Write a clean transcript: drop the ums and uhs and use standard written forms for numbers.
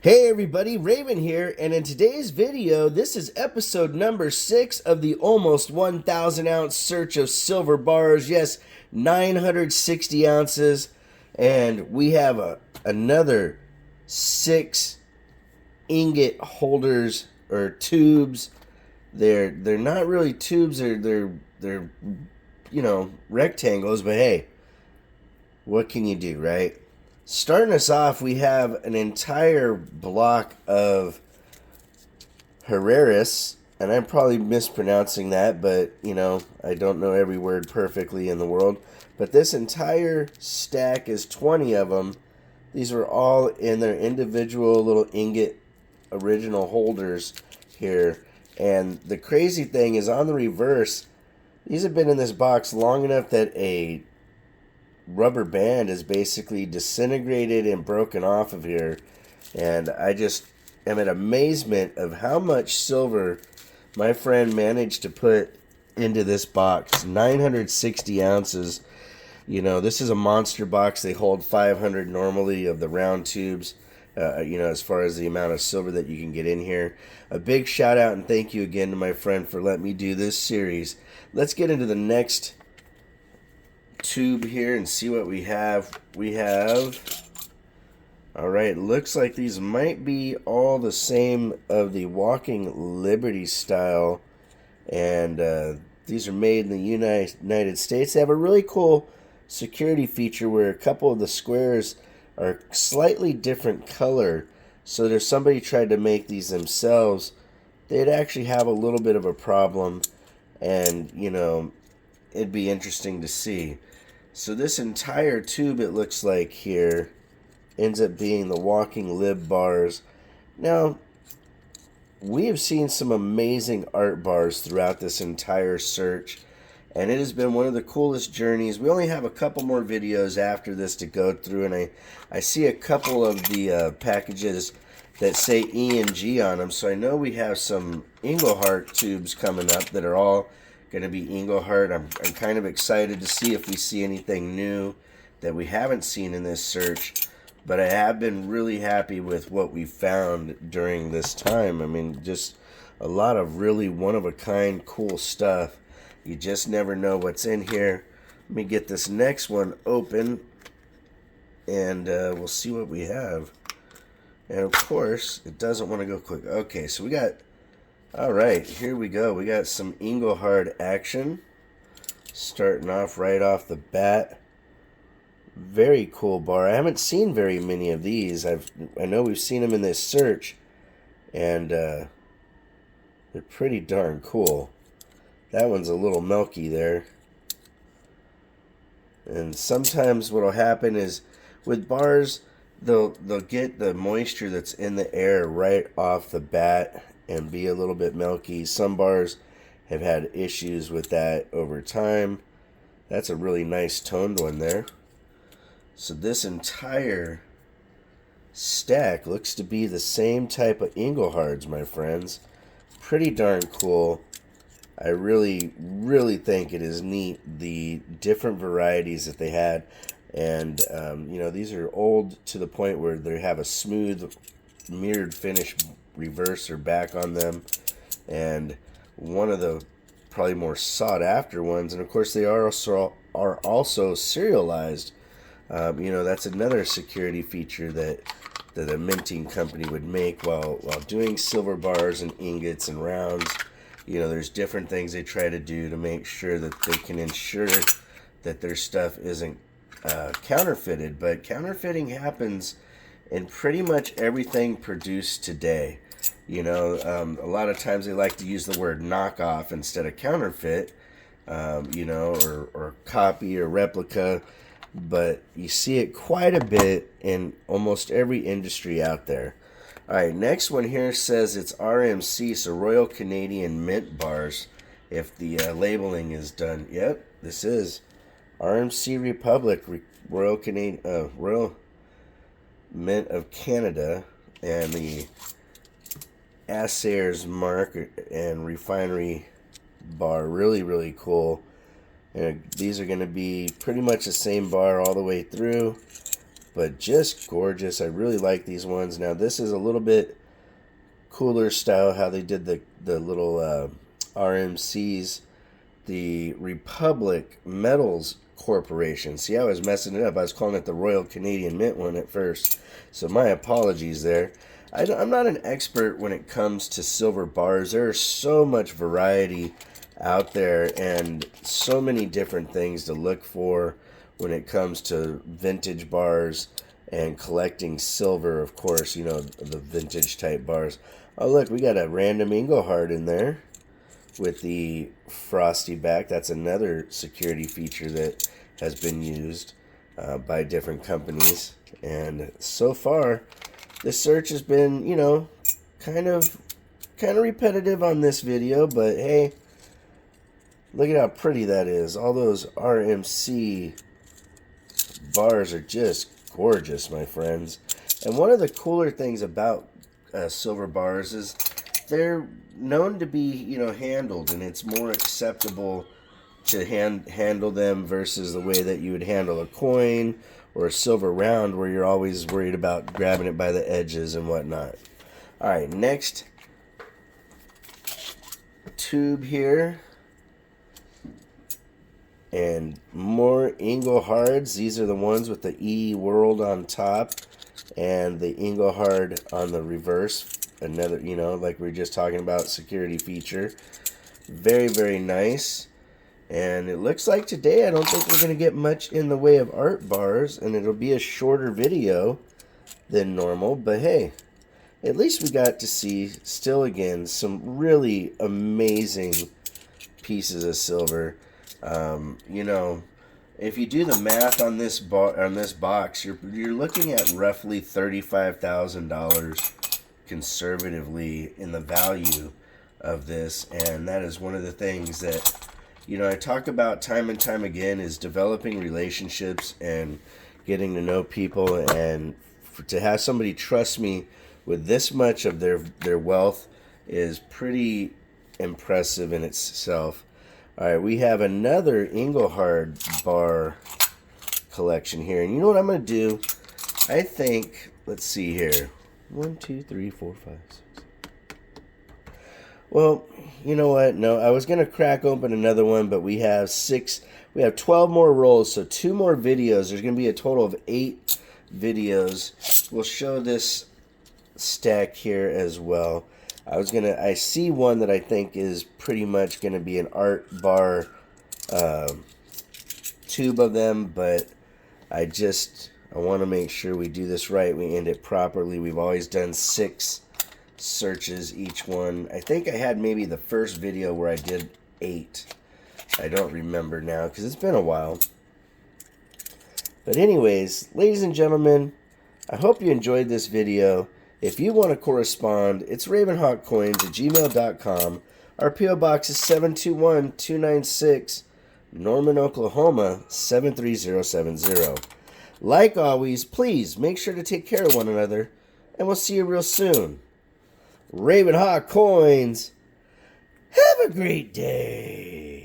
Hey everybody, Raven here, and in today's video, this is episode number 6 of the almost 1,000 ounce search of silver bars. Yes, 960 ounces, and we have another 6 ingot holders or tubes. They're not really tubes, they're rectangles, but hey, what can you do, right? Starting us off, we have an entire block of Herreris, and I'm probably mispronouncing that, but I don't know every word perfectly in the world. But this entire stack is 20 of them. These are all in their individual little ingot original holders here. And the crazy thing is, on the reverse, these have been in this box long enough that a rubber band is basically disintegrated and broken off of here, and I just am in amazement of how much silver my friend managed to put into this box. 960 ounces. This is a monster box. They hold 500 normally of the round tubes, as far as the amount of silver that you can get in here. A big shout out and thank you again to my friend for letting me do this series. Let's get into the next tube here and see what we have. Alright, looks like these might be all the same of the Walking Liberty style, and these are made in the United States. They have a really cool security feature where a couple of the squares are slightly different color, so if somebody tried to make these themselves, they'd actually have a little bit of a problem, and it'd be interesting to see. So this entire tube, it looks like here, ends up being the Walking Lib bars. Now, we have seen some amazing art bars throughout this entire search, and it has been one of the coolest journeys. We only have a couple more videos after this to go through, and I see a couple of the packages that say E and G on them, so I know we have some Engelhard tubes coming up that are all going to be Engelhard. I'm kind of excited to see if we see anything new that we haven't seen in this search, but I have been really happy with what we found during this time. I mean, just a lot of really one-of-a-kind cool stuff. You just never know what's in here. Let me get this next one open, and we'll see what we have. And of course, it doesn't want to go quick. Okay, so we got... Alright, here we go. We got some Engelhard action. Starting off right off the bat. Very cool bar. I haven't seen very many of these. I know we've seen them in this search, and they're pretty darn cool. That one's a little milky there. And sometimes what'll happen is with bars, they'll get the moisture that's in the air right off the bat and be a little bit milky. Some bars have had issues with that over time. That's a really nice toned one there. So this entire stack looks to be the same type of Engelhards, my friends. Pretty darn cool. I really think it is neat, the different varieties that they had. And these are old to the point where they have a smooth mirrored finish reverse or back on them, and one of the probably more sought after ones. And of course they are also serialized. That's another security feature that a minting company would make while doing silver bars and ingots and rounds. There's different things they try to do to make sure that they can ensure that their stuff isn't counterfeited. But counterfeiting happens in pretty much everything produced today. A lot of times they like to use the word knockoff instead of counterfeit, or copy or replica, but you see it quite a bit in almost every industry out there. Alright, next one here says it's RMC, so Royal Canadian Mint bars, if the labeling is done. Yep, this is RMC Republic, Royal Mint of Canada, and the Assayer's Mark and Refinery bar. Really cool. And these are going to be pretty much the same bar all the way through. but just gorgeous. I really like these ones. Now this is a little bit cooler style, how they did the little RMCs, the Republic Metals Corporation. See, I was messing it up. I was calling it the Royal Canadian Mint one at first, so my apologies there. I'm not an expert when it comes to silver bars. There is so much variety out there and so many different things to look for when it comes to vintage bars and collecting silver, of course, you know, the vintage type bars. Oh, look, we got a random Engelhard in there with the frosty back. That's another security feature that has been used by different companies. And so far, this search has been, you know, kind of repetitive on this video, but hey, look at how pretty that is. All those RMC bars are just gorgeous, my friends. And one of the cooler things about silver bars is they're known to be, you know, handled, and it's more acceptable to handle them versus the way that you would handle a coin or a silver round, where you're always worried about grabbing it by the edges and whatnot. All right, next tube here, and more Engelhards. These are the ones with the E world on top and the Engelhard on the reverse. Another, you know, like we were just talking about, security feature. Very, very nice. And it looks like today I don't think we're going to get much in the way of art bars, and it'll be a shorter video than normal, but hey, at least we got to see, still again, some really amazing pieces of silver. You know, if you do the math on this box, you're looking at roughly $35,000 conservatively in the value of this, and that is one of the things that, you know, I talk about time and time again, is developing relationships and getting to know people, and to have somebody trust me with this much of their wealth is pretty impressive in itself. All right, we have another Engelhard bar collection here, and you know what I'm going to do? I think, let's see here, 1, 2, 3, 4, 5, 6. Well, you know what? No, I was going to crack open another one, but we have 12 more rolls, so 2 more videos. There's going to be a total of 8 videos. We'll show this stack here as well. I see one that I think is pretty much going to be an art bar tube of them, but I want to make sure we do this right. We end it properly. We've always done 6 searches each one. I think I had maybe the first video where I did 8. I don't remember now because it's been a while. But anyways, ladies and gentlemen, I hope you enjoyed this video. If you want to correspond, it's RavenHawkCoins@gmail.com. Our P.O. Box is 721-296, Norman, Oklahoma 73070. Like always, please make sure to take care of one another, and we'll see you real soon. RavenHawk Coins, have a great day.